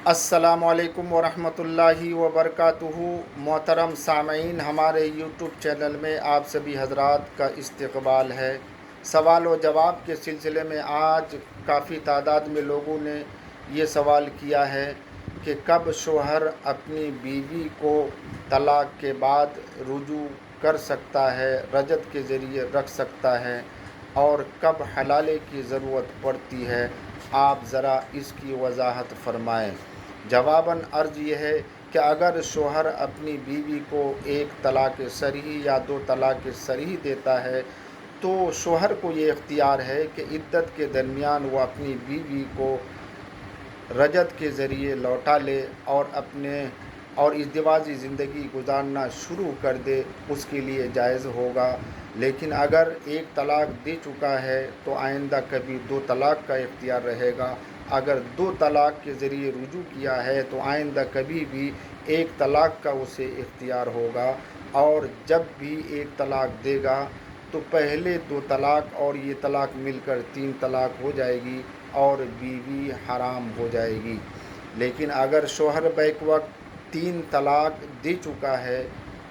السلام علیکم ورحمۃ اللہ وبرکاتہ۔ محترم سامعین، ہمارے یوٹیوب چینل میں آپ سبھی حضرات کا استقبال ہے۔ سوال و جواب کے سلسلے میں آج کافی تعداد میں لوگوں نے یہ سوال کیا ہے کہ کب شوہر اپنی بیوی کو طلاق کے بعد رجوع کر سکتا ہے، رجعت کے ذریعے رکھ سکتا ہے، اور کب حلالے کی ضرورت پڑتی ہے؟ آپ ذرا اس کی وضاحت فرمائیں۔ جواباً عرض یہ ہے کہ اگر شوہر اپنی بیوی کو ایک طلاق صریح یا دو طلاق صریح دیتا ہے تو شوہر کو یہ اختیار ہے کہ عدت کے درمیان وہ اپنی بیوی کو رجعت کے ذریعے لوٹا لے اور ازدواجی زندگی گزارنا شروع کر دے، اس کے لیے جائز ہوگا۔ لیکن اگر ایک طلاق دے چکا ہے تو آئندہ کبھی دو طلاق کا اختیار رہے گا۔ اگر دو طلاق کے ذریعے رجوع کیا ہے تو آئندہ کبھی بھی ایک طلاق کا اسے اختیار ہوگا، اور جب بھی ایک طلاق دے گا تو پہلے دو طلاق اور یہ طلاق مل کر تین طلاق ہو جائے گی اور بیوی حرام ہو جائے گی۔ لیکن اگر شوہر بیک وقت تین طلاق دے چکا ہے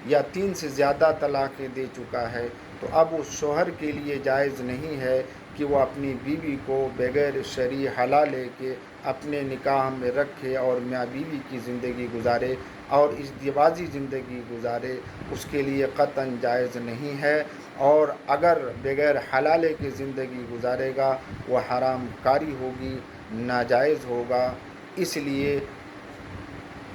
یا تین سے زیادہ طلاقیں دے چکا ہے تو اب اس شوہر کے لیے جائز نہیں ہے کہ وہ اپنی بیوی کو بغیر شرعی حلالے کے اپنے نکاح میں رکھے اور میاں بیوی کی زندگی گزارے اور ازدواجی زندگی گزارے۔ اس کے لیے قطعاً جائز نہیں ہے، اور اگر بغیر حلالے کی زندگی گزارے گا وہ حرام کاری ہوگی، ناجائز ہوگا۔ اس لیے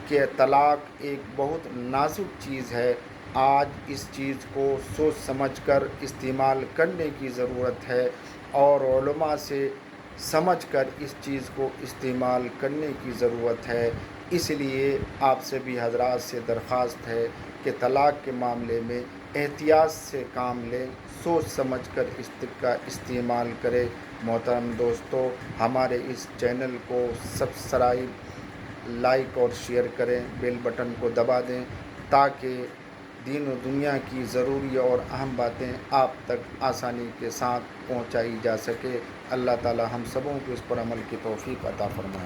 کہ طلاق ایک بہت نازک چیز ہے، آج اس چیز کو سوچ سمجھ کر استعمال کرنے کی ضرورت ہے، اور علماء سے سمجھ کر اس چیز کو استعمال کرنے کی ضرورت ہے۔ اس لیے آپ سبھی حضرات سے درخواست ہے کہ طلاق کے معاملے میں احتیاط سے کام لیں، سوچ سمجھ کر اس کا استعمال کریں۔ محترم دوستو، ہمارے اس چینل کو سبسکرائب، لائک اور شیئر کریں، بیل بٹن کو دبا دیں تاکہ دین و دنیا کی ضروری اور اہم باتیں آپ تک آسانی کے ساتھ پہنچائی جا سکے۔ اللہ تعالی ہم سبوں کو اس پر عمل کی توفیق عطا فرمائے۔